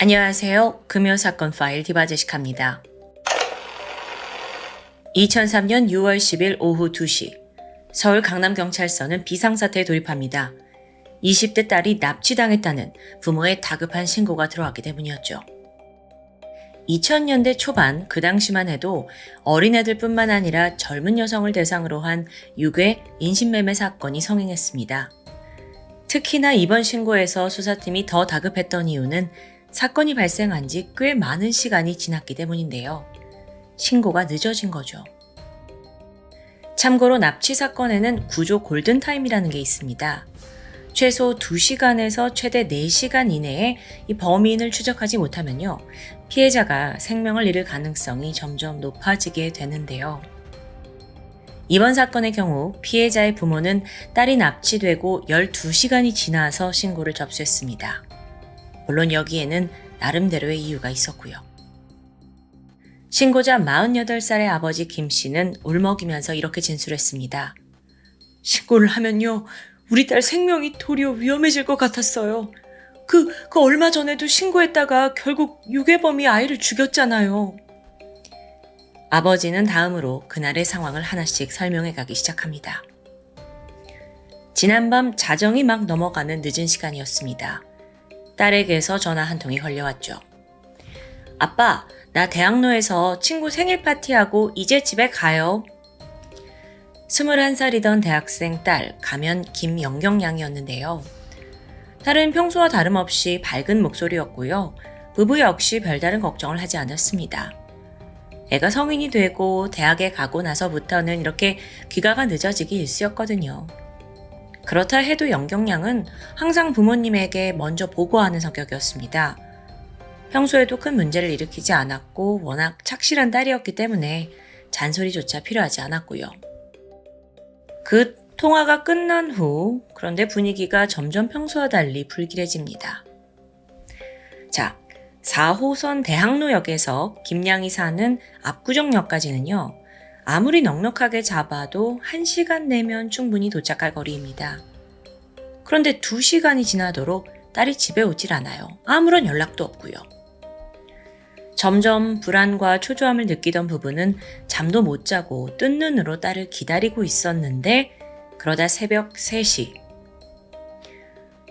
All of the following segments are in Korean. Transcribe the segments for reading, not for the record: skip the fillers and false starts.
안녕하세요. 금요사건 파일 디바제시카입니다. 2003년 6월 10일 오후 2시 서울 강남경찰서는 비상사태에 돌입합니다. 20대 딸이 납치당했다는 부모의 다급한 신고가 들어왔기 때문이었죠. 2000년대 초반 그 당시만 해도 어린애들뿐만 아니라 젊은 여성을 대상으로 한 유괴, 인신매매 사건이 성행했습니다. 특히나 이번 신고에서 수사팀이 더 다급했던 이유는 사건이 발생한 지 꽤 많은 시간이 지났기 때문인데요. 신고가 늦어진 거죠. 참고로 납치 사건에는 구조 골든타임이라는 게 있습니다. 최소 2시간에서 최대 4시간 이내에 이 범인을 추적하지 못하면요, 피해자가 생명을 잃을 가능성이 점점 높아지게 되는데요. 이번 사건의 경우 피해자의 부모는 딸이 납치되고 12시간이 지나서 신고를 접수했습니다. 물론 여기에는 나름대로의 이유가 있었고요. 신고자 48살의 아버지 김 씨는 울먹이면서 이렇게 진술했습니다. 신고를 하면요, 우리 딸 생명이 도리어 위험해질 것 같았어요. 그 얼마 전에도 신고했다가 결국 유괴범이 아이를 죽였잖아요. 아버지는 다음으로 그날의 상황을 하나씩 설명해 가기 시작합니다. 지난밤 자정이 막 넘어가는 늦은 시간이었습니다. 딸에게서 전화 한 통이 걸려왔죠. 아빠, 나 대학로에서 친구 생일 파티하고 이제 집에 가요. 21살이던 대학생 딸, 가면 김영경 양이었는데요. 딸은 평소와 다름없이 밝은 목소리였고요. 부부 역시 별다른 걱정을 하지 않았습니다. 애가 성인이 되고 대학에 가고 나서부터는 이렇게 귀가가 늦어지기 일쑤였거든요. 그렇다 해도 영경 양은 항상 부모님에게 먼저 보고하는 성격이었습니다. 평소에도 큰 문제를 일으키지 않았고 워낙 착실한 딸이었기 때문에 잔소리조차 필요하지 않았고요. 그 통화가 끝난 후 그런데 분위기가 점점 평소와 달리 불길해집니다. 자, 4호선 대학로역에서 김양이 사는 압구정역까지는요, 아무리 넉넉하게 잡아도 1시간 내면 충분히 도착할 거리입니다. 그런데 2시간이 지나도록 딸이 집에 오질 않아요. 아무런 연락도 없고요. 점점 불안과 초조함을 느끼던 부부는 잠도 못 자고 뜬 눈으로 딸을 기다리고 있었는데, 그러다 새벽 3시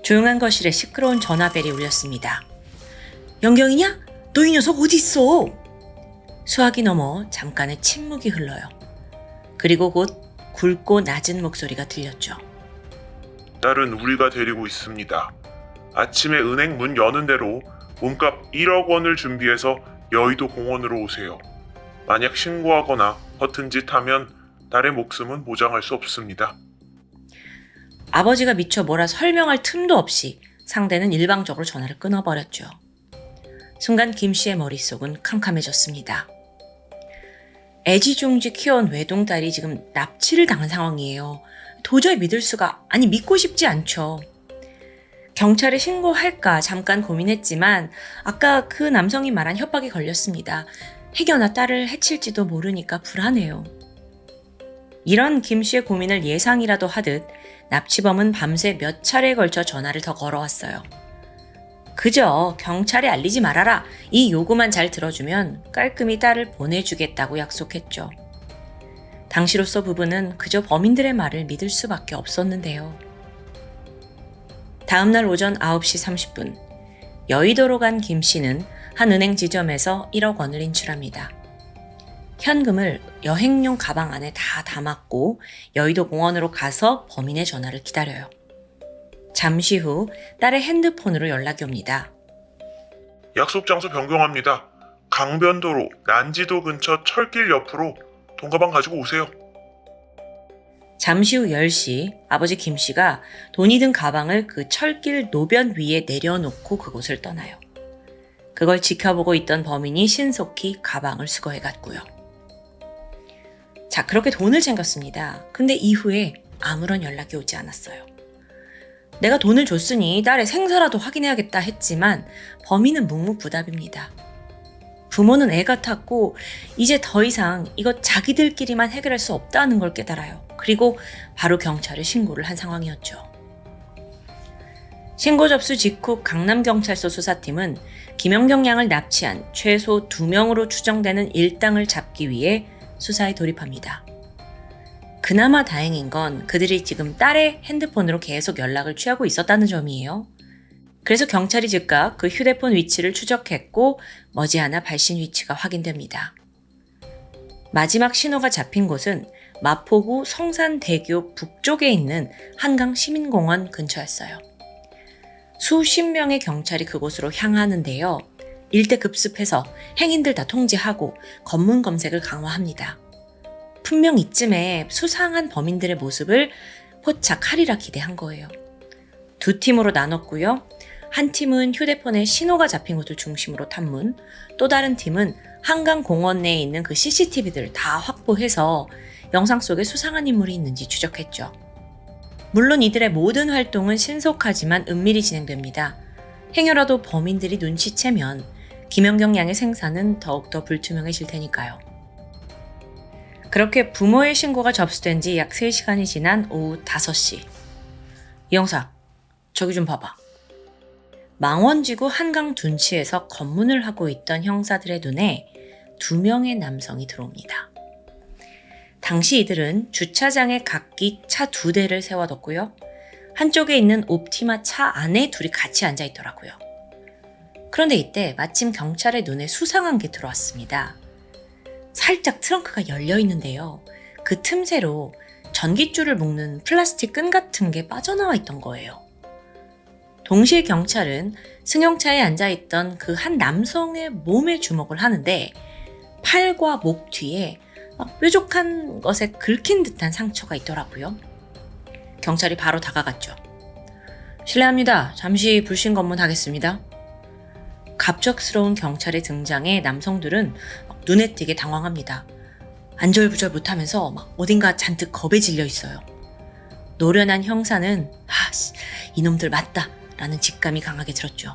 조용한 거실에 시끄러운 전화벨이 울렸습니다. 영경이냐? 너 이 녀석 어디 있어? 수화기 넘어 잠깐의 침묵이 흘러요. 그리고 곧 굵고 낮은 목소리가 들렸죠. 딸은 우리가 데리고 있습니다. 아침에 은행 문 여는 대로 몸값 1억 원을 준비해서 여의도 공원으로 오세요. 만약 신고하거나 허튼 짓 하면 딸의 목숨은 보장할 수 없습니다. 아버지가 미처 뭐라 설명할 틈도 없이 상대는 일방적으로 전화를 끊어버렸죠. 순간 김 씨의 머릿속은 캄캄해졌습니다. 애지중지 키워온 외동딸이 지금 납치를 당한 상황이에요. 도저히 믿고 싶지 않죠. 경찰에 신고할까 잠깐 고민했지만 아까 그 남성이 말한 협박이 걸렸습니다. 해겨나 딸을 해칠지도 모르니까 불안해요. 이런 김 씨의 고민을 예상이라도 하듯 납치범은 밤새 몇 차례에 걸쳐 전화를 더 걸어왔어요. 그저 경찰에 알리지 말아라, 이 요구만 잘 들어주면 깔끔히 딸을 보내주겠다고 약속했죠. 당시로서 부부는 그저 범인들의 말을 믿을 수밖에 없었는데요. 다음날 오전 9시 30분 여의도로 간 김 씨는 한 은행 지점에서 1억 원을 인출합니다. 현금을 여행용 가방 안에 다 담았고 여의도 공원으로 가서 범인의 전화를 기다려요. 잠시 후 딸의 핸드폰으로 연락이 옵니다. 약속 장소 변경합니다. 강변도로 난지도 근처 철길 옆으로 돈 가방 가지고 오세요. 잠시 후 10시 아버지 김 씨가 돈이 든 가방을 그 철길 노변 위에 내려놓고 그곳을 떠나요. 그걸 지켜보고 있던 범인이 신속히 가방을 수거해 갔고요. 자, 그렇게 돈을 챙겼습니다. 근데 이후에 아무런 연락이 오지 않았어요. 내가 돈을 줬으니 딸의 생사라도 확인해야겠다 했지만 범인은 묵묵부답입니다. 부모는 애 같았고 이제 더 이상 이거 자기들끼리만 해결할 수 없다는 걸 깨달아요. 그리고 바로 경찰에 신고를 한 상황이었죠. 신고 접수 직후 강남경찰서 수사팀은 김연경 양을 납치한 최소 2명으로 추정되는 일당을 잡기 위해 수사에 돌입합니다. 그나마 다행인 건 그들이 지금 딸의 핸드폰으로 계속 연락을 취하고 있었다는 점이에요. 그래서 경찰이 즉각 그 휴대폰 위치를 추적했고 머지않아 발신 위치가 확인됩니다. 마지막 신호가 잡힌 곳은 마포구 성산대교 북쪽에 있는 한강시민공원 근처였어요. 수십 명의 경찰이 그곳으로 향하는데요. 일대 급습해서 행인들 다 통제하고 검문 검색을 강화합니다. 분명 이쯤에 수상한 범인들의 모습을 포착하리라 기대한 거예요. 두 팀으로 나눴고요. 한 팀은 휴대폰에 신호가 잡힌 곳을 중심으로 탐문, 또 다른 팀은 한강공원 내에 있는 그 CCTV들을 다 확보해서 영상 속에 수상한 인물이 있는지 추적했죠. 물론 이들의 모든 활동은 신속하지만 은밀히 진행됩니다. 행여라도 범인들이 눈치채면 김연경 양의 생사는 더욱더 불투명해질 테니까요. 그렇게 부모의 신고가 접수된 지 약 3시간이 지난 오후 5시. 이 형사, 저기 좀 봐봐. 망원지구 한강 둔치에서 검문을 하고 있던 형사들의 눈에 2명의 남성이 들어옵니다. 당시 이들은 주차장에 각기 차 2대를 세워뒀고요. 한쪽에 있는 옵티마 차 안에 둘이 같이 앉아 있더라고요. 그런데 이때 마침 경찰의 눈에 수상한 게 들어왔습니다. 살짝 트렁크가 열려 있는데요. 그 틈새로 전깃줄을 묶는 플라스틱 끈 같은 게 빠져나와 있던 거예요. 동시에 경찰은 승용차에 앉아있던 그 한 남성의 몸에 주목을 하는데 팔과 목 뒤에 뾰족한 것에 긁힌 듯한 상처가 있더라고요. 경찰이 바로 다가갔죠. 실례합니다. 잠시 불신 검문하겠습니다. 갑작스러운 경찰의 등장에 남성들은 눈에 띄게 당황합니다. 안절부절 못하면서 어딘가 잔뜩 겁에 질려 있어요. 노련한 형사는 이놈들 맞다 라는 직감이 강하게 들었죠.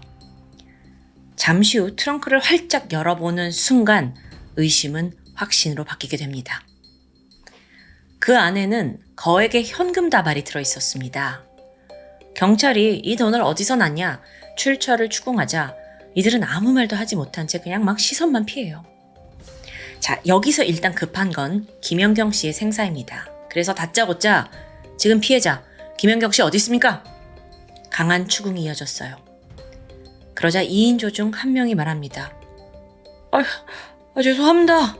잠시 후 트렁크를 활짝 열어보는 순간 의심은 확신으로 바뀌게 됩니다. 그 안에는 거액의 현금 다발이 들어있었습니다. 경찰이 이 돈을 어디서 났냐 출처를 추궁하자 이들은 아무 말도 하지 못한 채 그냥 막 시선만 피해요. 자, 여기서 일단 급한 건 김연경 씨의 생사입니다. 그래서 다짜고짜 지금 피해자 김연경 씨 어디 있습니까? 강한 추궁이 이어졌어요. 그러자 2인조 중 한 명이 말합니다. 죄송합니다.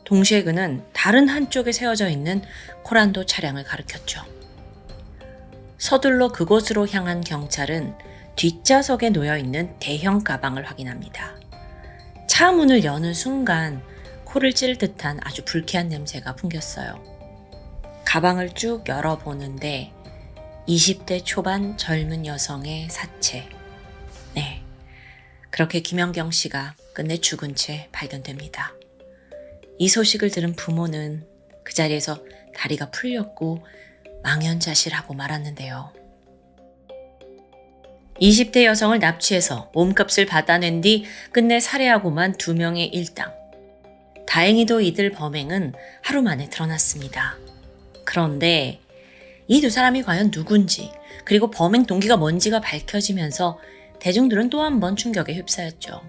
동시에 그는 다른 한쪽에 세워져 있는 코란도 차량을 가리켰죠. 서둘러 그곳으로 향한 경찰은 뒷좌석에 놓여있는 대형 가방을 확인합니다. 차 문을 여는 순간 코를 찌를 듯한 아주 불쾌한 냄새가 풍겼어요. 가방을 쭉 열어보는데 20대 초반 젊은 여성의 사체. 네, 그렇게 김연경 씨가 끝내 죽은 채 발견됩니다. 이 소식을 들은 부모는 그 자리에서 다리가 풀렸고 망연자실하고 말았는데요. 20대 여성을 납치해서 몸값을 받아낸 뒤 끝내 살해하고만 2명의 일당. 다행히도 이들 범행은 하루 만에 드러났습니다. 그런데 이 2사람이 과연 누군지 그리고 범행 동기가 뭔지가 밝혀지면서 대중들은 또 한 번 충격에 휩싸였죠.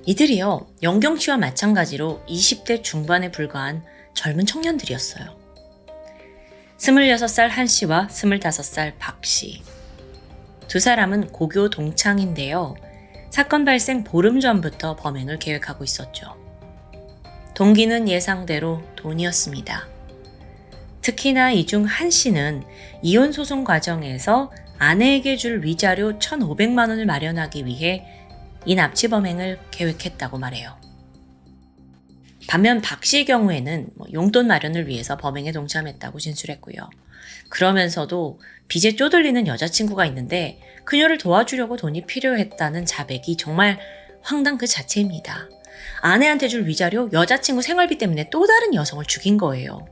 이들이요, 연경 씨와 마찬가지로 20대 중반에 불과한 젊은 청년들이었어요. 26살 한 씨와 25살 박 씨. 2사람은 고교 동창인데요. 사건 발생 보름 전부터 범행을 계획하고 있었죠. 동기는 예상대로 돈이었습니다. 특히나 이 중 한 씨는 이혼 소송 과정에서 아내에게 줄 위자료 1,500만 원을 마련하기 위해 이 납치 범행을 계획했다고 말해요. 반면 박 씨의 경우에는 용돈 마련을 위해서 범행에 동참했다고 진술했고요. 그러면서도 빚에 쪼들리는 여자친구가 있는데 그녀를 도와주려고 돈이 필요했다는 자백이 정말 황당 그 자체입니다. 아내한테 줄 위자료, 여자친구 생활비 때문에 또 다른 여성을 죽인 거예요.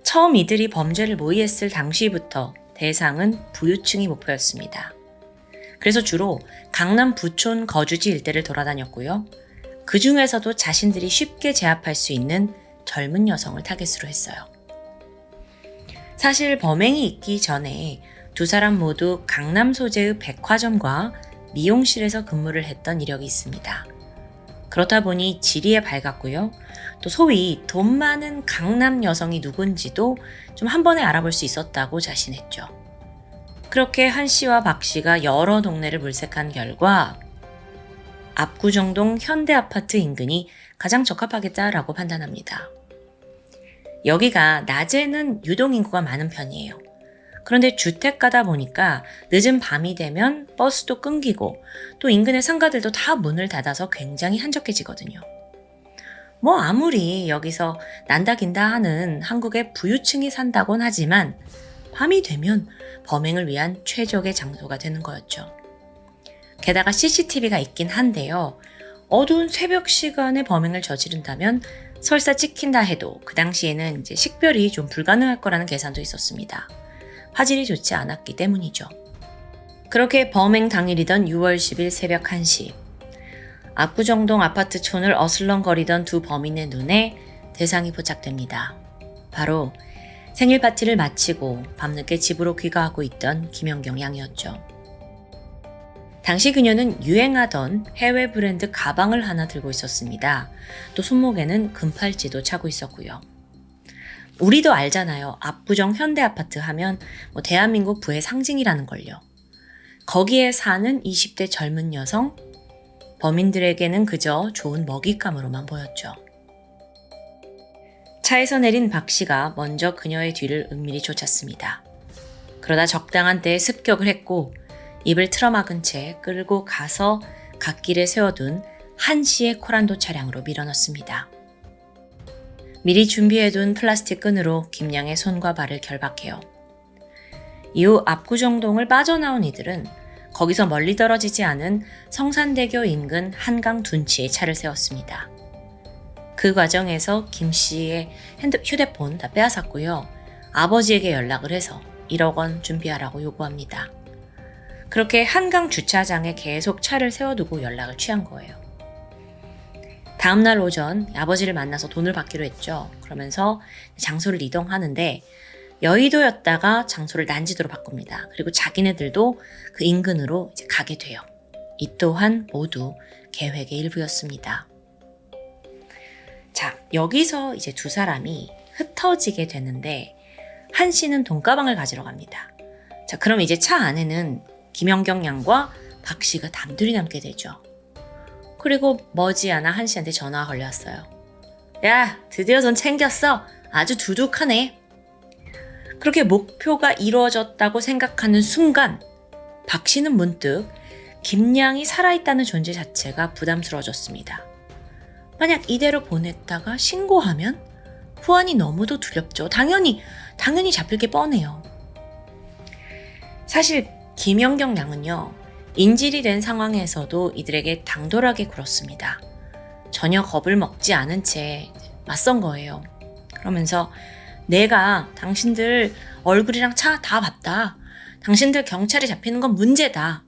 처음 이들이 범죄를 모의했을 당시부터 대상은 부유층이 목표였습니다. 그래서 주로 강남 부촌 거주지 일대를 돌아다녔고요. 그 중에서도 자신들이 쉽게 제압할 수 있는 젊은 여성을 타겟으로 했어요. 사실 범행이 있기 전에 두 사람 모두 강남 소재의 백화점과 미용실에서 근무를 했던 이력이 있습니다. 그렇다 보니 지리에 밝았고요. 또 소위 돈 많은 강남 여성이 누군지도 좀 한 번에 알아볼 수 있었다고 자신했죠. 그렇게 한 씨와 박 씨가 여러 동네를 물색한 결과 압구정동 현대아파트 인근이 가장 적합하겠다라고 판단합니다. 여기가 낮에는 유동인구가 많은 편이에요. 그런데 주택가다 보니까 늦은 밤이 되면 버스도 끊기고 또 인근의 상가들도 다 문을 닫아서 굉장히 한적해지거든요. 뭐 아무리 여기서 난다긴다 하는 한국의 부유층이 산다곤 하지만 밤이 되면 범행을 위한 최적의 장소가 되는 거였죠. 게다가 CCTV가 있긴 한데요. 어두운 새벽 시간에 범행을 저지른다면 설사 찍힌다 해도 그 당시에는 이제 식별이 좀 불가능할 거라는 계산도 있었습니다. 화질이 좋지 않았기 때문이죠. 그렇게 범행 당일이던 6월 10일 새벽 1시 압구정동 아파트촌을 어슬렁거리던 두 범인의 눈에 대상이 포착됩니다. 바로 생일 파티를 마치고 밤늦게 집으로 귀가하고 있던 김연경 양이었죠. 당시 그녀는 유행하던 해외 브랜드 가방을 하나 들고 있었습니다. 또 손목에는 금팔찌도 차고 있었고요. 우리도 알잖아요. 압구정 현대아파트 하면 대한민국 부의 상징이라는 걸요. 거기에 사는 20대 젊은 여성, 범인들에게는 그저 좋은 먹잇감으로만 보였죠. 차에서 내린 박 씨가 먼저 그녀의 뒤를 은밀히 쫓았습니다. 그러다 적당한 때에 습격을 했고 입을 틀어막은 채 끌고 가서 갓길에 세워둔 한 씨의 코란도 차량으로 밀어넣습니다. 미리 준비해둔 플라스틱 끈으로 김양의 손과 발을 결박해요. 이후 압구정동을 빠져나온 이들은 거기서 멀리 떨어지지 않은 성산대교 인근 한강 둔치에 차를 세웠습니다. 그 과정에서 김 씨의 휴대폰 다 빼앗았고요. 아버지에게 연락을 해서 1억 원 준비하라고 요구합니다. 그렇게 한강 주차장에 계속 차를 세워두고 연락을 취한 거예요. 다음날 오전 아버지를 만나서 돈을 받기로 했죠. 그러면서 장소를 이동하는데 여의도였다가 장소를 난지도로 바꿉니다. 그리고 자기네들도 그 인근으로 이제 가게 돼요. 이 또한 모두 계획의 일부였습니다. 자, 여기서 이제 두 사람이 흩어지게 되는데 한 씨는 돈가방을 가지러 갑니다. 자, 그럼 이제 차 안에는 김연경 양과 박 씨가 단둘이 남게 되죠. 그리고 머지않아 한 씨한테 전화가 걸려왔어요. 야, 드디어 돈 챙겼어. 아주 두둑하네. 그렇게 목표가 이루어졌다고 생각하는 순간 박 씨는 문득 김양이 살아있다는 존재 자체가 부담스러워졌습니다. 만약 이대로 보냈다가 신고하면 후안이 너무도 두렵죠. 당연히 잡힐 게 뻔해요. 사실 김연경 양은요. 인질이 된 상황에서도 이들에게 당돌하게 굴었습니다. 전혀 겁을 먹지 않은 채 맞선 거예요. 그러면서 내가 당신들 얼굴이랑 차 다 봤다. 당신들 경찰에 잡히는 건 문제다.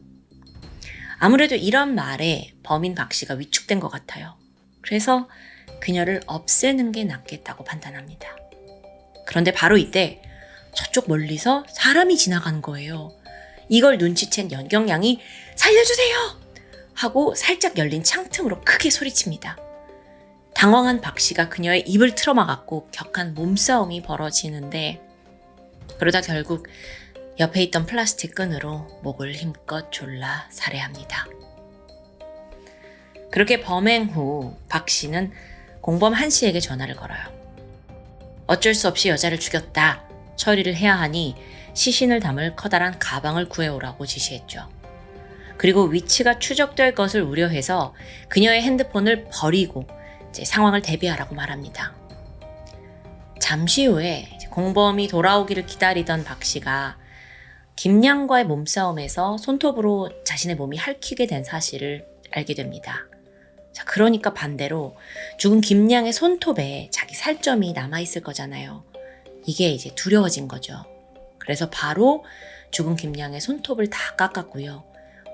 아무래도 이런 말에 범인 박 씨가 위축된 것 같아요. 그래서 그녀를 없애는 게 낫겠다고 판단합니다. 그런데 바로 이때 저쪽 멀리서 사람이 지나가는 거예요. 이걸 눈치챈 연경 양이 살려주세요! 하고 살짝 열린 창틈으로 크게 소리칩니다. 당황한 박 씨가 그녀의 입을 틀어막았고 격한 몸싸움이 벌어지는데 그러다 결국 옆에 있던 플라스틱 끈으로 목을 힘껏 졸라 살해합니다. 그렇게 범행 후 박 씨는 공범 한 씨에게 전화를 걸어요. 어쩔 수 없이 여자를 죽였다. 처리를 해야 하니 시신을 담을 커다란 가방을 구해오라고 지시했죠. 그리고 위치가 추적될 것을 우려해서 그녀의 핸드폰을 버리고 이제 상황을 대비하라고 말합니다. 잠시 후에 공범이 돌아오기를 기다리던 박 씨가 김양과의 몸싸움에서 손톱으로 자신의 몸이 핥히게 된 사실을 알게 됩니다. 자, 그러니까 반대로 죽은 김양의 손톱에 자기 살점이 남아있을 거잖아요. 이게 이제 두려워진 거죠. 그래서 바로 죽은 김양의 손톱을 다 깎았고요.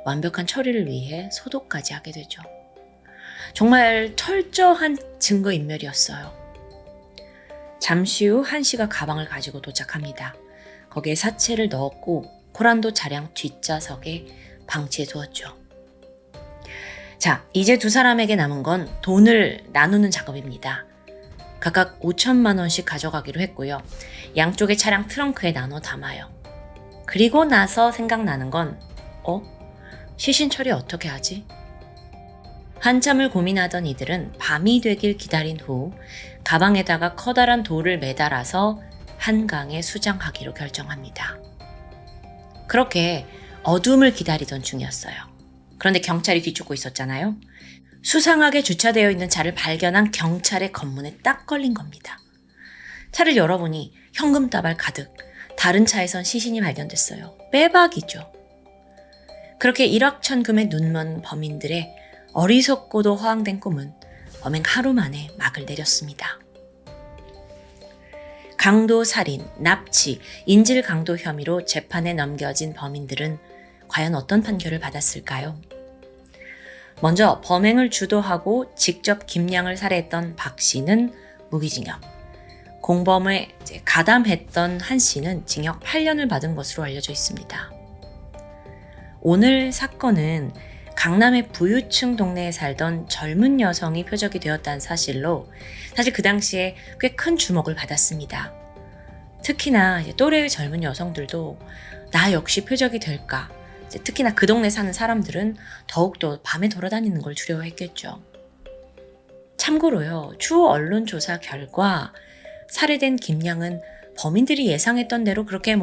완벽한 처리를 위해 소독까지 하게 되죠. 정말 철저한 증거인멸이었어요. 잠시 후 한 씨가 가방을 가지고 도착합니다. 거기에 사체를 넣었고 코란도 차량 뒷좌석에 방치해 두었죠. 자, 이제 두 사람에게 남은 건 돈을 나누는 작업입니다. 각각 5천만 원씩 가져가기로 했고요. 양쪽의 차량 트렁크에 나눠 담아요. 그리고 나서 생각나는 건 시신 처리 어떻게 하지? 한참을 고민하던 이들은 밤이 되길 기다린 후 가방에다가 커다란 돌을 매달아서 한강에 수장하기로 결정합니다. 그렇게 어둠을 기다리던 중이었어요. 그런데 경찰이 뒤쫓고 있었잖아요. 수상하게 주차되어 있는 차를 발견한 경찰의 검문에 딱 걸린 겁니다. 차를 열어보니 현금 다발 가득, 다른 차에선 시신이 발견됐어요. 빼박이죠. 그렇게 일확천금에 눈먼 범인들의 어리석고도 허황된 꿈은 범행 하루 만에 막을 내렸습니다. 강도 살인, 납치, 인질 강도 혐의로 재판에 넘겨진 범인들은 과연 어떤 판결을 받았을까요? 먼저 범행을 주도하고 직접 김양을 살해했던 박 씨는 무기징역, 공범에 가담했던 한 씨는 징역 8년을 받은 것으로 알려져 있습니다. 오늘 사건은 강남의 부유층 동네에 살던 젊은 여성이 표적이 되었다는 사실로 사실 그 당시에 꽤 큰 주목을 받았습니다. 특히나 또래의 젊은 여성들도 나 역시 표적이 될까? 특히나 그 동네 사는 사람들은 더욱더 밤에 돌아다니는 걸 두려워했겠죠. 참고로요, 추후 언론조사 결과 살해된 김양은 범인들이 예상했던 대로 그렇게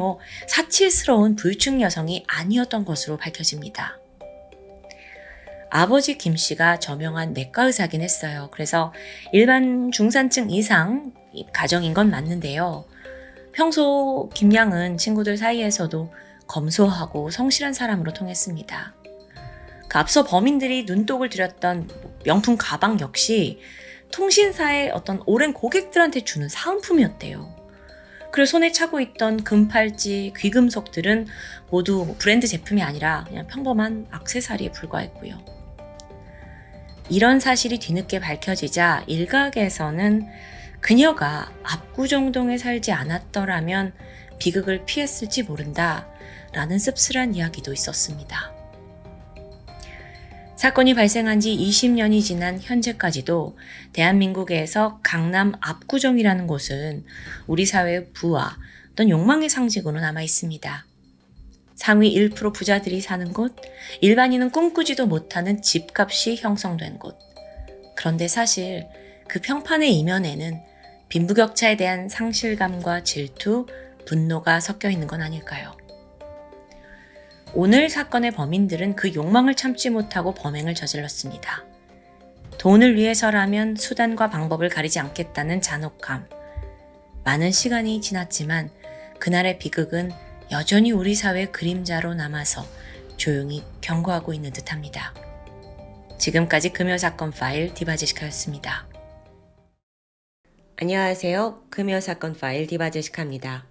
사치스러운 부유층 여성이 아니었던 것으로 밝혀집니다. 아버지 김 씨가 저명한 내과 의사긴 했어요. 그래서 일반 중산층 이상 가정인 건 맞는데요. 평소 김양은 친구들 사이에서도 검소하고 성실한 사람으로 통했습니다. 앞서 범인들이 눈독을 들였던 명품 가방 역시 통신사의 어떤 오랜 고객들한테 주는 사은품이었대요. 그리고 손에 차고 있던 금팔찌, 귀금속들은 모두 브랜드 제품이 아니라 그냥 평범한 액세서리에 불과했고요. 이런 사실이 뒤늦게 밝혀지자 일각에서는 그녀가 압구정동에 살지 않았더라면 비극을 피했을지 모른다 라는 씁쓸한 이야기도 있었습니다. 사건이 발생한 지 20년이 지난 현재까지도 대한민국에서 강남 압구정이라는 곳은 우리 사회의 부와 어떤 욕망의 상징으로 남아 있습니다. 상위 1% 부자들이 사는 곳, 일반인은 꿈꾸지도 못하는 집값이 형성된 곳. 그런데 사실 그 평판의 이면에는 빈부격차에 대한 상실감과 질투, 분노가 섞여 있는 건 아닐까요? 오늘 사건의 범인들은 그 욕망을 참지 못하고 범행을 저질렀습니다. 돈을 위해서라면 수단과 방법을 가리지 않겠다는 잔혹함. 많은 시간이 지났지만 그날의 비극은 여전히 우리 사회의 그림자로 남아서 조용히 경고하고 있는 듯합니다. 지금까지 금요사건 파일 디바제시카였습니다. 안녕하세요. 금요사건 파일 디바제시카입니다.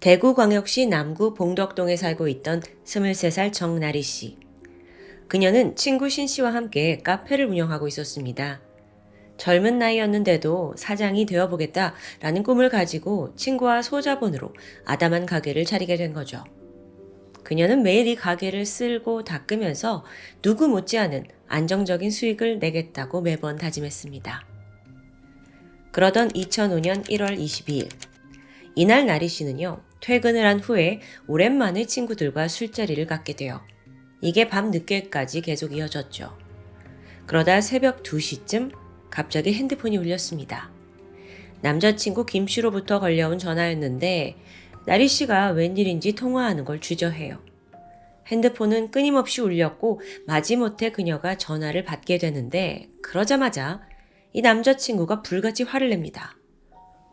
대구광역시 남구 봉덕동에 살고 있던 23살 정나리 씨. 그녀는 친구 신 씨와 함께 카페를 운영하고 있었습니다. 젊은 나이였는데도 사장이 되어보겠다라는 꿈을 가지고 친구와 소자본으로 아담한 가게를 차리게 된 거죠. 그녀는 매일 이 가게를 쓸고 닦으면서 누구 못지않은 안정적인 수익을 내겠다고 매번 다짐했습니다. 그러던 2005년 1월 22일, 이날 나리 씨는요, 퇴근을 한 후에 오랜만에 친구들과 술자리를 갖게 돼요. 이게 밤 늦게까지 계속 이어졌죠. 그러다 새벽 2시쯤 갑자기 핸드폰이 울렸습니다. 남자친구 김 씨로부터 걸려온 전화였는데 나리 씨가 웬일인지 통화하는 걸 주저해요. 핸드폰은 끊임없이 울렸고 마지못해 그녀가 전화를 받게 되는데 그러자마자 이 남자친구가 불같이 화를 냅니다.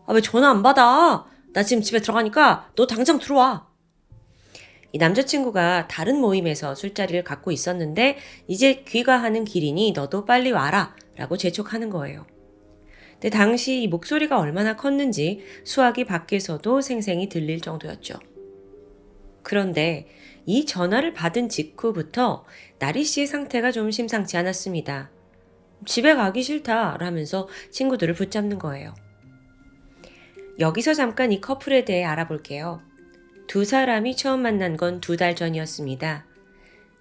왜 전화 안 받아? 나 지금 집에 들어가니까 너 당장 들어와. 이 남자친구가 다른 모임에서 술자리를 갖고 있었는데 이제 귀가하는 길이니 너도 빨리 와라 라고 재촉하는 거예요. 근데 당시 이 목소리가 얼마나 컸는지 수화기 밖에서도 생생히 들릴 정도였죠. 그런데 이 전화를 받은 직후부터 나리 씨의 상태가 좀 심상치 않았습니다. 집에 가기 싫다 라면서 친구들을 붙잡는 거예요. 여기서 잠깐 이 커플에 대해 알아볼게요. 두 사람이 처음 만난 건 2달 전이었습니다.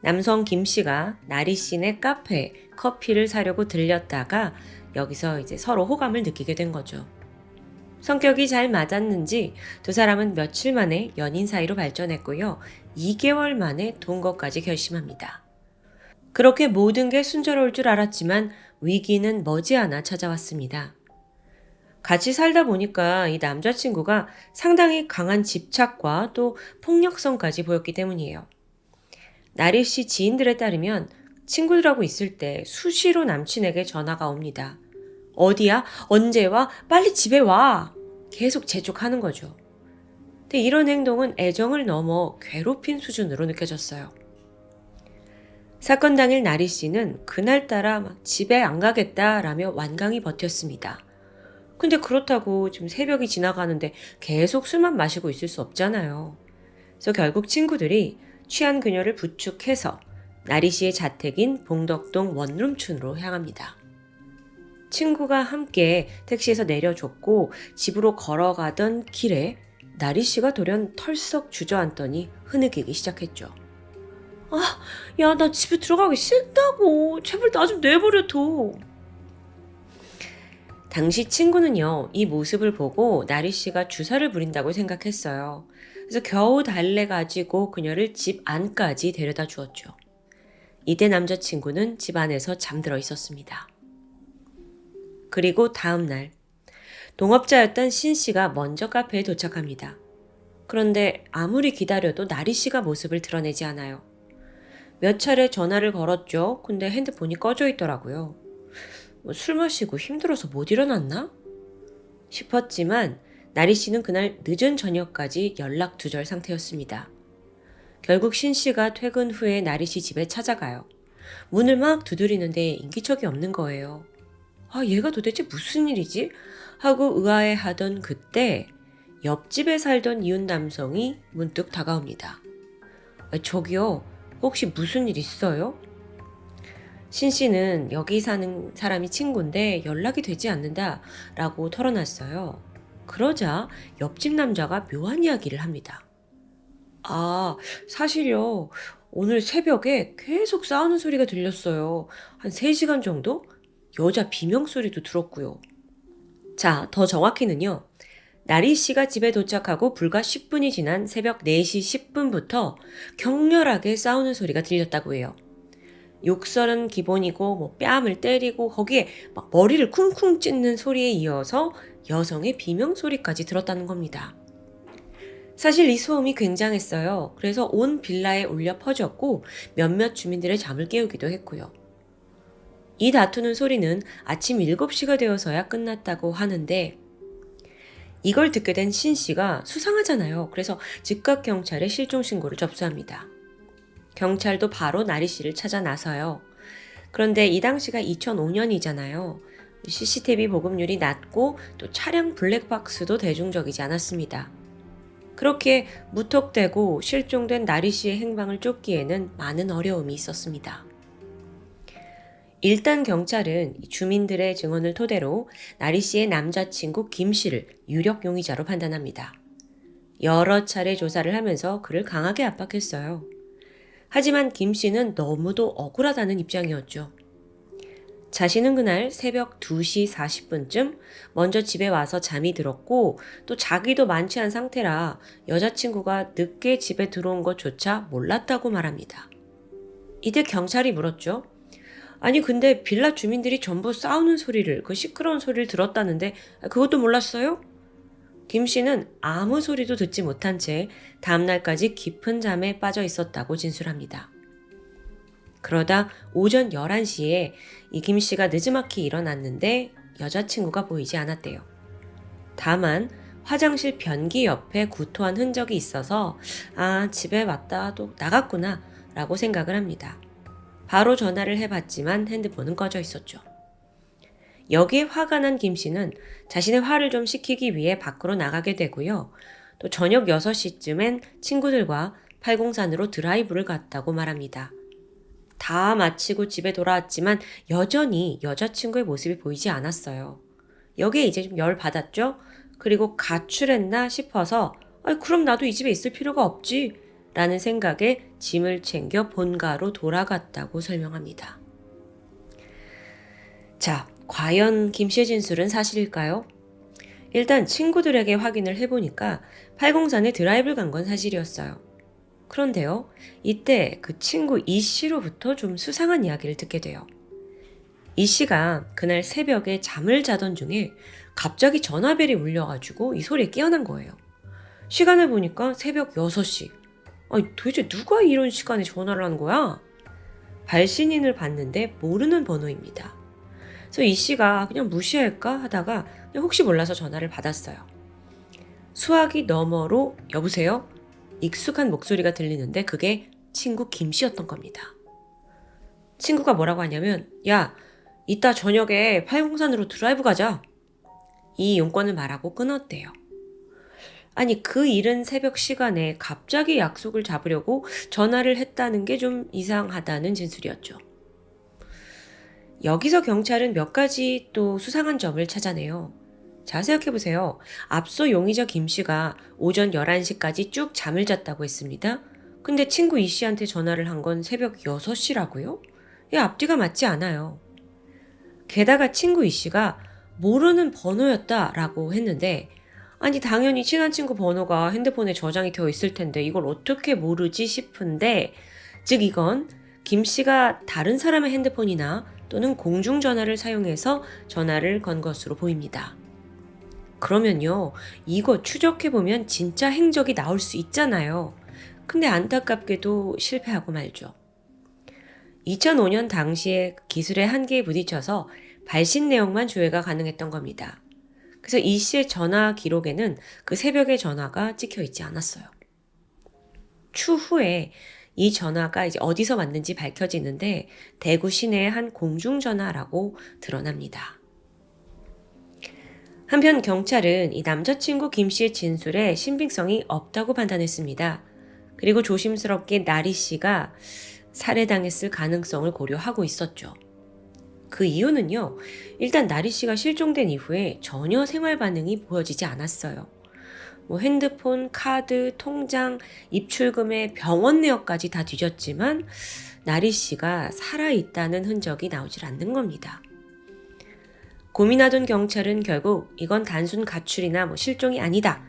남성 김 씨가 나리 씨네 카페에 커피를 사려고 들렸다가 여기서 이제 서로 호감을 느끼게 된 거죠. 성격이 잘 맞았는지 두 사람은 며칠 만에 연인 사이로 발전했고요. 2개월 만에 동거까지 결심합니다. 그렇게 모든 게 순조로울 줄 알았지만 위기는 머지않아 찾아왔습니다. 같이 살다 보니까 이 남자친구가 상당히 강한 집착과 또 폭력성까지 보였기 때문이에요. 나리 씨 지인들에 따르면 친구들하고 있을 때 수시로 남친에게 전화가 옵니다. 어디야? 언제 와? 빨리 집에 와! 계속 재촉하는 거죠. 근데 이런 행동은 애정을 넘어 괴롭힌 수준으로 느껴졌어요. 사건 당일 나리 씨는 그날따라 막 집에 안 가겠다라며 완강히 버텼습니다. 근데 그렇다고 지금 새벽이 지나가는데 계속 술만 마시고 있을 수 없잖아요. 그래서 결국 친구들이 취한 그녀를 부축해서 나리 씨의 자택인 봉덕동 원룸촌으로 향합니다. 친구가 함께 택시에서 내려줬고 집으로 걸어가던 길에 나리 씨가 돌연 털썩 주저앉더니 흐느끼기 시작했죠. 야, 나 집에 들어가기 싫다고. 제발 나 좀 내버려둬. 당시 친구는요, 이 모습을 보고 나리 씨가 주사를 부린다고 생각했어요. 그래서 겨우 달래가지고 그녀를 집 안까지 데려다 주었죠. 이때 남자친구는 집 안에서 잠들어 있었습니다. 그리고 다음 날, 동업자였던 신 씨가 먼저 카페에 도착합니다. 그런데 아무리 기다려도 나리 씨가 모습을 드러내지 않아요. 몇 차례 전화를 걸었죠. 근데 핸드폰이 꺼져 있더라고요. 술 마시고 힘들어서 못 일어났나? 싶었지만 나리 씨는 그날 늦은 저녁까지 연락 두절 상태였습니다. 결국 신 씨가 퇴근 후에 나리 씨 집에 찾아가요. 문을 막 두드리는데 인기척이 없는 거예요. 얘가 도대체 무슨 일이지? 하고 의아해하던 그때 옆집에 살던 이웃 남성이 문득 다가옵니다. 저기요, 혹시 무슨 일 있어요? 신 씨는 여기 사는 사람이 친구인데 연락이 되지 않는다 라고 털어놨어요. 그러자 옆집 남자가 묘한 이야기를 합니다. 사실요. 오늘 새벽에 계속 싸우는 소리가 들렸어요. 한 3시간 정도? 여자 비명소리도 들었고요. 자, 더 정확히는요. 나리 씨가 집에 도착하고 불과 10분이 지난 새벽 4시 10분부터 격렬하게 싸우는 소리가 들렸다고 해요. 욕설은 기본이고 뺨을 때리고 거기에 막 머리를 쿵쿵 찢는 소리에 이어서 여성의 비명소리까지 들었다는 겁니다. 사실 이 소음이 굉장했어요. 그래서 온 빌라에 울려 퍼졌고 몇몇 주민들의 잠을 깨우기도 했고요. 이 다투는 소리는 아침 7시가 되어서야 끝났다고 하는데 이걸 듣게 된 신 씨가 수상하잖아요. 그래서 즉각 경찰에 실종 신고를 접수합니다. 경찰도 바로 나리 씨를 찾아 나서요. 그런데 이 당시가 2005년이잖아요. CCTV 보급률이 낮고 또 차량 블랙박스도 대중적이지 않았습니다. 그렇게 무턱대고 실종된 나리 씨의 행방을 쫓기에는 많은 어려움이 있었습니다. 일단 경찰은 주민들의 증언을 토대로 나리 씨의 남자친구 김 씨를 유력 용의자로 판단합니다. 여러 차례 조사를 하면서 그를 강하게 압박했어요. 하지만 김 씨는 너무도 억울하다는 입장이었죠. 자신은 그날 새벽 2시 40분쯤 먼저 집에 와서 잠이 들었고 또 자기도 만취한 상태라 여자친구가 늦게 집에 들어온 것조차 몰랐다고 말합니다. 이때 경찰이 물었죠. 아니 근데 빌라 주민들이 전부 싸우는 소리를 그 시끄러운 소리를 들었다는데 그것도 몰랐어요? 김 씨는 아무 소리도 듣지 못한 채 다음날까지 깊은 잠에 빠져 있었다고 진술합니다. 그러다 오전 11시에 이 김 씨가 느지막이 일어났는데 여자친구가 보이지 않았대요. 다만 화장실 변기 옆에 구토한 흔적이 있어서 집에 왔다 또 나갔구나 라고 생각을 합니다. 바로 전화를 해봤지만 핸드폰은 꺼져 있었죠. 여기에 화가 난 김 씨는 자신의 화를 좀 식히기 위해 밖으로 나가게 되고요. 또 저녁 6시쯤엔 친구들과 팔공산으로 드라이브를 갔다고 말합니다. 다 마치고 집에 돌아왔지만 여전히 여자친구의 모습이 보이지 않았어요. 여기에 이제 좀 열 받았죠? 그리고 가출했나 싶어서 그럼 나도 이 집에 있을 필요가 없지. 라는 생각에 짐을 챙겨 본가로 돌아갔다고 설명합니다. 자, 과연 김 씨의 진술은 사실일까요? 일단 친구들에게 확인을 해보니까 팔공산에 드라이브를 간 건 사실이었어요. 그런데요, 이때 그 친구 이 씨로부터 좀 수상한 이야기를 듣게 돼요. 이 씨가 그날 새벽에 잠을 자던 중에 갑자기 전화벨이 울려가지고 이 소리에 깨어난 거예요. 시간을 보니까 새벽 6시. 도대체 누가 이런 시간에 전화를 하는 거야? 발신인을 봤는데 모르는 번호입니다. 그래서 이 씨가 그냥 무시할까 하다가 그냥 혹시 몰라서 전화를 받았어요. 수화기 너머로 여보세요? 익숙한 목소리가 들리는데 그게 친구 김 씨였던 겁니다. 친구가 뭐라고 하냐면 야, 이따 저녁에 팔공산으로 드라이브 가자. 이 용건을 말하고 끊었대요. 아니 그 이른 새벽 시간에 갑자기 약속을 잡으려고 전화를 했다는 게 좀 이상하다는 진술이었죠. 여기서 경찰은 몇 가지 또 수상한 점을 찾아내요. 자, 생각해보세요. 앞서 용의자 김 씨가 오전 11시까지 쭉 잠을 잤다고 했습니다. 근데 친구 이 씨한테 전화를 한 건 새벽 6시라고요? 이 앞뒤가 맞지 않아요. 게다가 친구 이 씨가 모르는 번호였다라고 했는데 아니 당연히 친한 친구 번호가 핸드폰에 저장이 되어 있을 텐데 이걸 어떻게 모르지 싶은데 즉 이건 김 씨가 다른 사람의 핸드폰이나 또는 공중전화를 사용해서 전화를 건 것으로 보입니다. 그러면요, 이거 추적해보면 진짜 행적이 나올 수 있잖아요. 근데 안타깝게도 실패하고 말죠. 2005년 당시에 기술의 한계에 부딪혀서 발신 내용만 조회가 가능했던 겁니다. 그래서 이 씨의 전화 기록에는 그 새벽의 전화가 찍혀 있지 않았어요. 추후에 이 전화가 이제 어디서 왔는지 밝혀지는데 대구 시내의 한 공중전화라고 드러납니다. 한편 경찰은 이 남자친구 김 씨의 진술에 신빙성이 없다고 판단했습니다. 그리고 조심스럽게 나리 씨가 살해당했을 가능성을 고려하고 있었죠. 그 이유는요, 일단 나리 씨가 실종된 이후에 전혀 생활 반응이 보여지지 않았어요. 핸드폰, 카드, 통장, 입출금에 병원 내역까지 다 뒤졌지만 나리 씨가 살아있다는 흔적이 나오질 않는 겁니다. 고민하던 경찰은 결국 이건 단순 가출이나 실종이 아니다.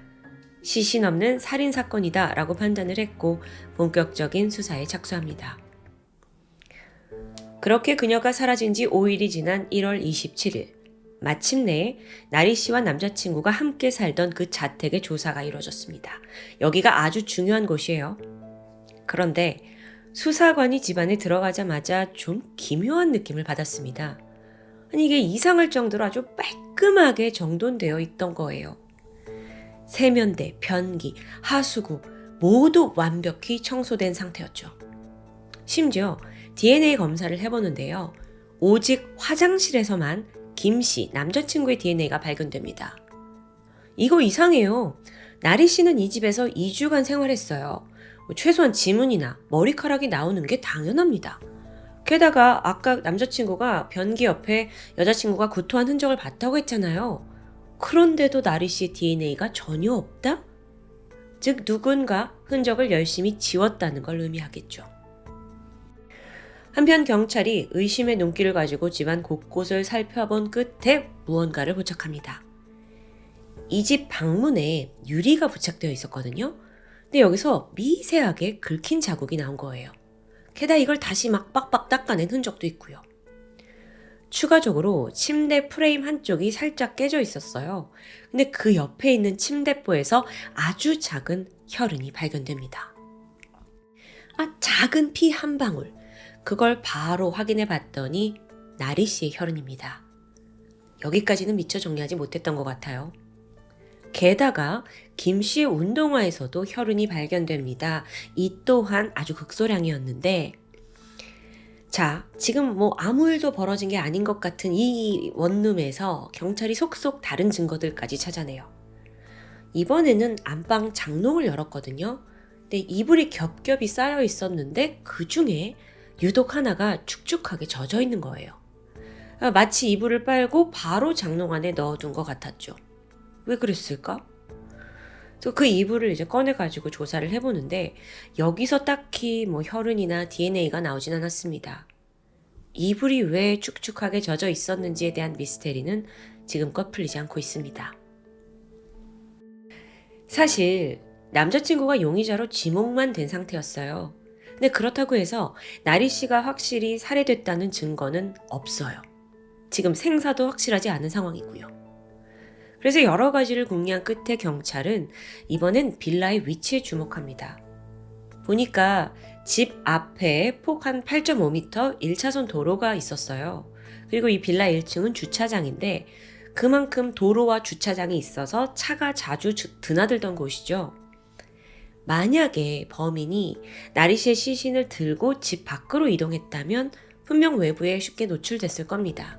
시신 없는 살인사건이다 라고 판단을 했고 본격적인 수사에 착수합니다. 그렇게 그녀가 사라진 지 5일이 지난 1월 27일 마침내 나리 씨와 남자친구가 함께 살던 그 자택의 조사가 이루어졌습니다. 여기가 아주 중요한 곳이에요. 그런데 수사관이 집안에 들어가자마자 좀 기묘한 느낌을 받았습니다. 아니 이게 이상할 정도로 아주 깔끔하게 정돈되어 있던 거예요. 세면대, 변기, 하수구 모두 완벽히 청소된 상태였죠. 심지어 DNA 검사를 해보는데요. 오직 화장실에서만 김 씨, 남자친구의 DNA가 발견됩니다. 이거 이상해요. 나리 씨는 이 집에서 2주간 생활했어요. 최소한 지문이나 머리카락이 나오는 게 당연합니다. 게다가 아까 남자친구가 변기 옆에 여자친구가 구토한 흔적을 봤다고 했잖아요. 그런데도 나리 씨의 DNA가 전혀 없다? 즉 누군가 흔적을 열심히 지웠다는 걸 의미하겠죠. 한편 경찰이 의심의 눈길을 가지고 집안 곳곳을 살펴본 끝에 무언가를 포착합니다. 이 집 방문에 유리가 부착되어 있었거든요. 근데 여기서 미세하게 긁힌 자국이 나온 거예요. 게다가 이걸 다시 막 빡빡 닦아낸 흔적도 있고요. 추가적으로 침대 프레임 한쪽이 살짝 깨져 있었어요. 근데 그 옆에 있는 침대보에서 아주 작은 혈흔이 발견됩니다. 작은 피 한 방울. 그걸 바로 확인해 봤더니 나리 씨의 혈흔입니다. 여기까지는 미처 정리하지 못했던 것 같아요. 게다가 김 씨의 운동화에서도 혈흔이 발견됩니다. 이 또한 아주 극소량이었는데 자, 지금 아무 일도 벌어진 게 아닌 것 같은 이 원룸에서 경찰이 속속 다른 증거들까지 찾아내요. 이번에는 안방 장롱을 열었거든요. 근데 이불이 겹겹이 쌓여 있었는데 그 중에 유독 하나가 축축하게 젖어 있는 거예요. 마치 이불을 빨고 바로 장롱 안에 넣어둔 것 같았죠. 왜 그랬을까? 그래서 그 이불을 이제 꺼내가지고 조사를 해보는데 여기서 딱히 뭐 혈흔이나 DNA가 나오진 않았습니다. 이불이 왜 축축하게 젖어 있었는지에 대한 미스테리는 지금껏 풀리지 않고 있습니다. 사실 남자친구가 용의자로 지목만 된 상태였어요. 근데 그렇다고 해서 나리 씨가 확실히 살해됐다는 증거는 없어요. 지금 생사도 확실하지 않은 상황이고요. 그래서 여러 가지를 궁리한 끝에 경찰은 이번엔 빌라의 위치에 주목합니다. 보니까 집 앞에 폭 한 8.5m 1차선 도로가 있었어요. 그리고 이 빌라 1층은 주차장인데 그만큼 도로와 주차장이 있어서 차가 자주 드나들던 곳이죠. 만약에 범인이 나리 씨의 시신을 들고 집 밖으로 이동했다면 분명 외부에 쉽게 노출됐을 겁니다.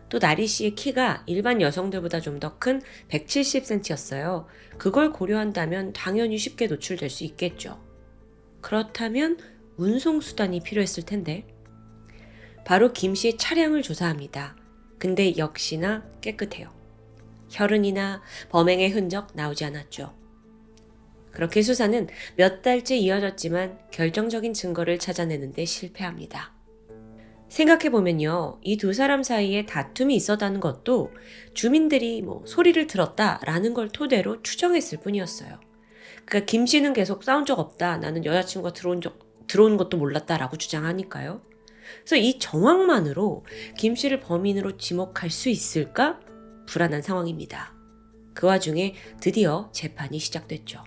또 나리 씨의 키가 일반 여성들보다 좀 더 큰 170cm였어요. 그걸 고려한다면 당연히 쉽게 노출될 수 있겠죠. 그렇다면 운송수단이 필요했을 텐데. 바로 김 씨의 차량을 조사합니다. 근데 역시나 깨끗해요. 혈흔이나 범행의 흔적 나오지 않았죠. 그렇게 수사는 몇 달째 이어졌지만 결정적인 증거를 찾아내는데 실패합니다. 생각해보면요, 이 두 사람 사이에 다툼이 있었다는 것도 주민들이 소리를 들었다라는 걸 토대로 추정했을 뿐이었어요. 그러니까 김 씨는 계속 싸운 적 없다, 나는 여자친구가 들어온 것도 몰랐다라고 주장하니까요. 그래서 이 정황만으로 김 씨를 범인으로 지목할 수 있을까? 불안한 상황입니다. 그 와중에 드디어 재판이 시작됐죠.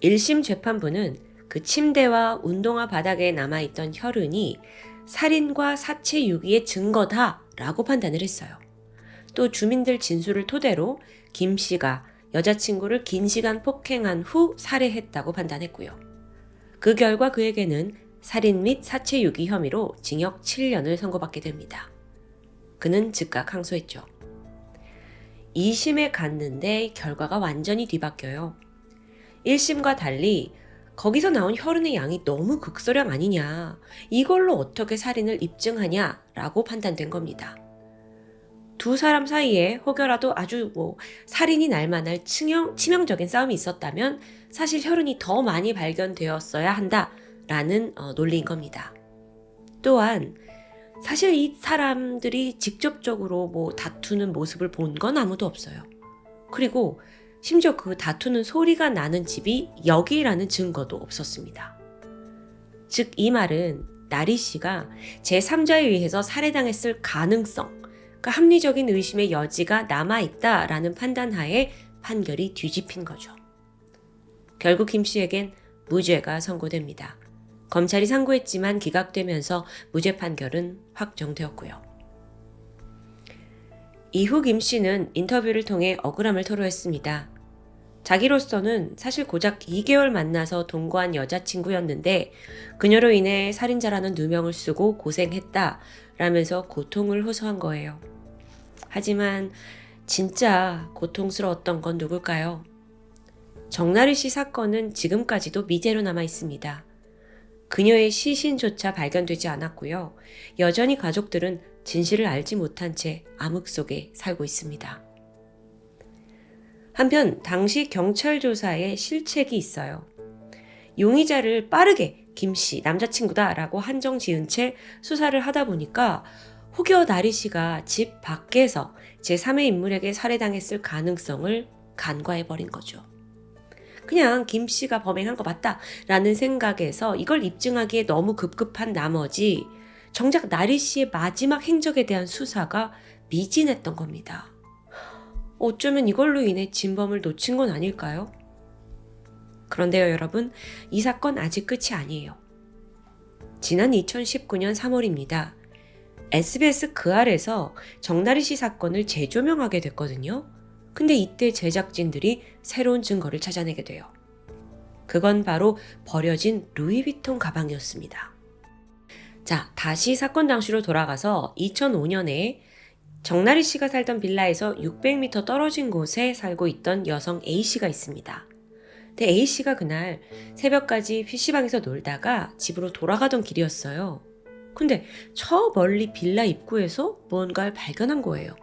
1심 재판부는 그 침대와 운동화 바닥에 남아있던 혈흔이 살인과 사체 유기의 증거다라고 판단을 했어요. 또 주민들 진술을 토대로 김 씨가 여자친구를 긴 시간 폭행한 후 살해했다고 판단했고요. 그 결과 그에게는 살인 및 사체 유기 혐의로 징역 7년을 선고받게 됩니다. 그는 즉각 항소했죠. 2심에 갔는데 결과가 완전히 뒤바뀌어요. 1심과 달리 거기서 나온 혈흔의 양이 너무 극소량 아니냐, 이걸로 어떻게 살인을 입증하냐라고 판단된 겁니다. 두 사람 사이에 혹여라도 아주 살인이 날 만할 치명적인 싸움이 있었다면 사실 혈흔이 더 많이 발견되었어야 한다라는 논리인 겁니다. 또한 사실 이 사람들이 직접적으로 다투는 모습을 본 건 아무도 없어요. 그리고 심지어 그 다투는 소리가 나는 집이 여기라는 증거도 없었습니다. 즉 이 말은 나리 씨가 제3자에 의해서 살해당했을 가능성, 그러니까 합리적인 의심의 여지가 남아있다라는 판단하에 판결이 뒤집힌 거죠. 결국 김 씨에겐 무죄가 선고됩니다. 검찰이 상고했지만 기각되면서 무죄 판결은 확정되었고요. 이후 김 씨는 인터뷰를 통해 억울함을 토로했습니다. 자기로서는 사실 고작 2개월 만나서 동거한 여자친구였는데 그녀로 인해 살인자라는 누명을 쓰고 고생했다라면서 고통을 호소한 거예요. 하지만 진짜 고통스러웠던 건 누굴까요? 정나리 씨 사건은 지금까지도 미제로 남아 있습니다. 그녀의 시신조차 발견되지 않았고요. 여전히 가족들은 진실을 알지 못한 채 암흑 속에 살고 있습니다. 한편 당시 경찰 조사에 실책이 있어요. 용의자를 빠르게 김씨 남자친구다라고 한정 지은 채 수사를 하다 보니까 혹여 나리 씨가 집 밖에서 제3의 인물에게 살해당했을 가능성을 간과해버린 거죠. 그냥 김 씨가 범행한 거 맞다라는 생각에서 이걸 입증하기에 너무 급급한 나머지 정작 나리 씨의 마지막 행적에 대한 수사가 미진했던 겁니다. 어쩌면 이걸로 인해 진범을 놓친 건 아닐까요? 그런데요, 여러분, 이 사건 아직 끝이 아니에요. 지난 2019년 3월입니다. SBS 그 아래서 정나리 씨 사건을 재조명하게 됐거든요. 근데 이때 제작진들이 새로운 증거를 찾아내게 돼요. 그건 바로 버려진 루이비통 가방이었습니다. 자, 다시 사건 당시로 돌아가서 2005년에 정나리 씨가 살던 빌라에서 600m 떨어진 곳에 살고 있던 여성 A씨가 있습니다. 근데 A씨가 그날 새벽까지 PC방에서 놀다가 집으로 돌아가던 길이었어요. 근데 저 멀리 빌라 입구에서 무언가를 발견한 거예요.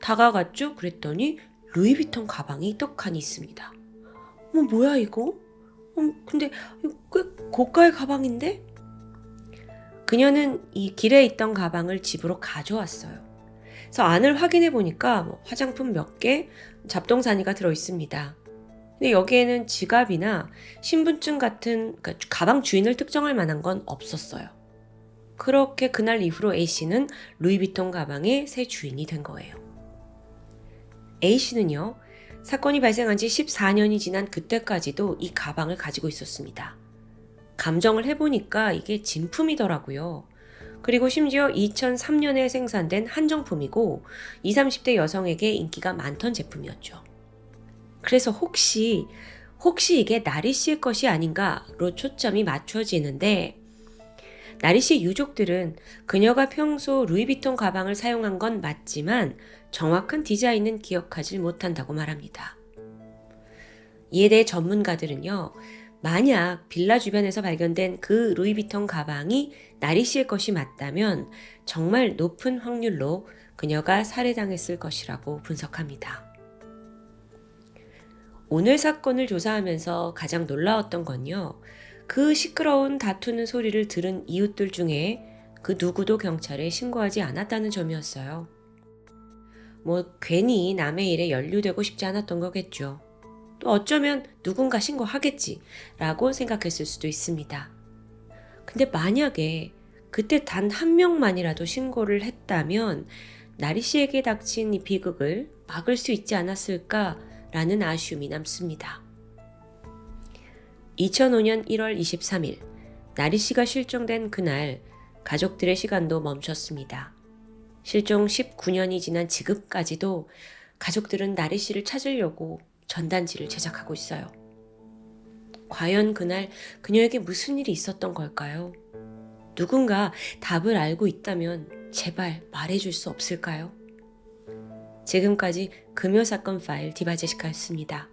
다가갔죠? 그랬더니 루이비통 가방이 떡하니 있습니다. 뭐야 이거? 근데 이거 꽤 고가의 가방인데? 그녀는 이 길에 있던 가방을 집으로 가져왔어요. 그래서 안을 확인해 보니까 화장품 몇 개, 잡동사니가 들어 있습니다. 근데 여기에는 지갑이나 신분증 같은 가방 주인을 특정할 만한 건 없었어요. 그렇게 그날 이후로 A씨는 루이비통 가방의 새 주인이 된 거예요. A씨는요, 사건이 발생한 지 14년이 지난 그때까지도 이 가방을 가지고 있었습니다. 감정을 해보니까 이게 진품이더라고요. 그리고 심지어 2003년에 생산된 한정품이고 20, 30대 여성에게 인기가 많던 제품이었죠. 그래서 혹시 이게 나리 씨의 것이 아닌가로 초점이 맞춰지는데, 나리 씨의 유족들은 그녀가 평소 루이비통 가방을 사용한 건 맞지만 정확한 디자인은 기억하지 못한다고 말합니다. 이에 대해 전문가들은요, 만약 빌라 주변에서 발견된 그 루이비통 가방이 나리 씨의 것이 맞다면 정말 높은 확률로 그녀가 살해당했을 것이라고 분석합니다. 오늘 사건을 조사하면서 가장 놀라웠던 건요, 그 시끄러운 다투는 소리를 들은 이웃들 중에 그 누구도 경찰에 신고하지 않았다는 점이었어요. 괜히 남의 일에 연루되고 싶지 않았던 거겠죠. 또 어쩌면 누군가 신고하겠지 라고 생각했을 수도 있습니다. 근데 만약에 그때 단 한 명만이라도 신고를 했다면 나리 씨에게 닥친 이 비극을 막을 수 있지 않았을까라는 아쉬움이 남습니다. 2005년 1월 23일, 나리 씨가 실종된 그날 가족들의 시간도 멈췄습니다. 실종 19년이 지난 지금까지도 가족들은 나리 씨를 찾으려고 전단지를 제작하고 있어요. 과연 그날 그녀에게 무슨 일이 있었던 걸까요? 누군가 답을 알고 있다면 제발 말해줄 수 없을까요? 지금까지 금요사건 파일 디바제시카였습니다.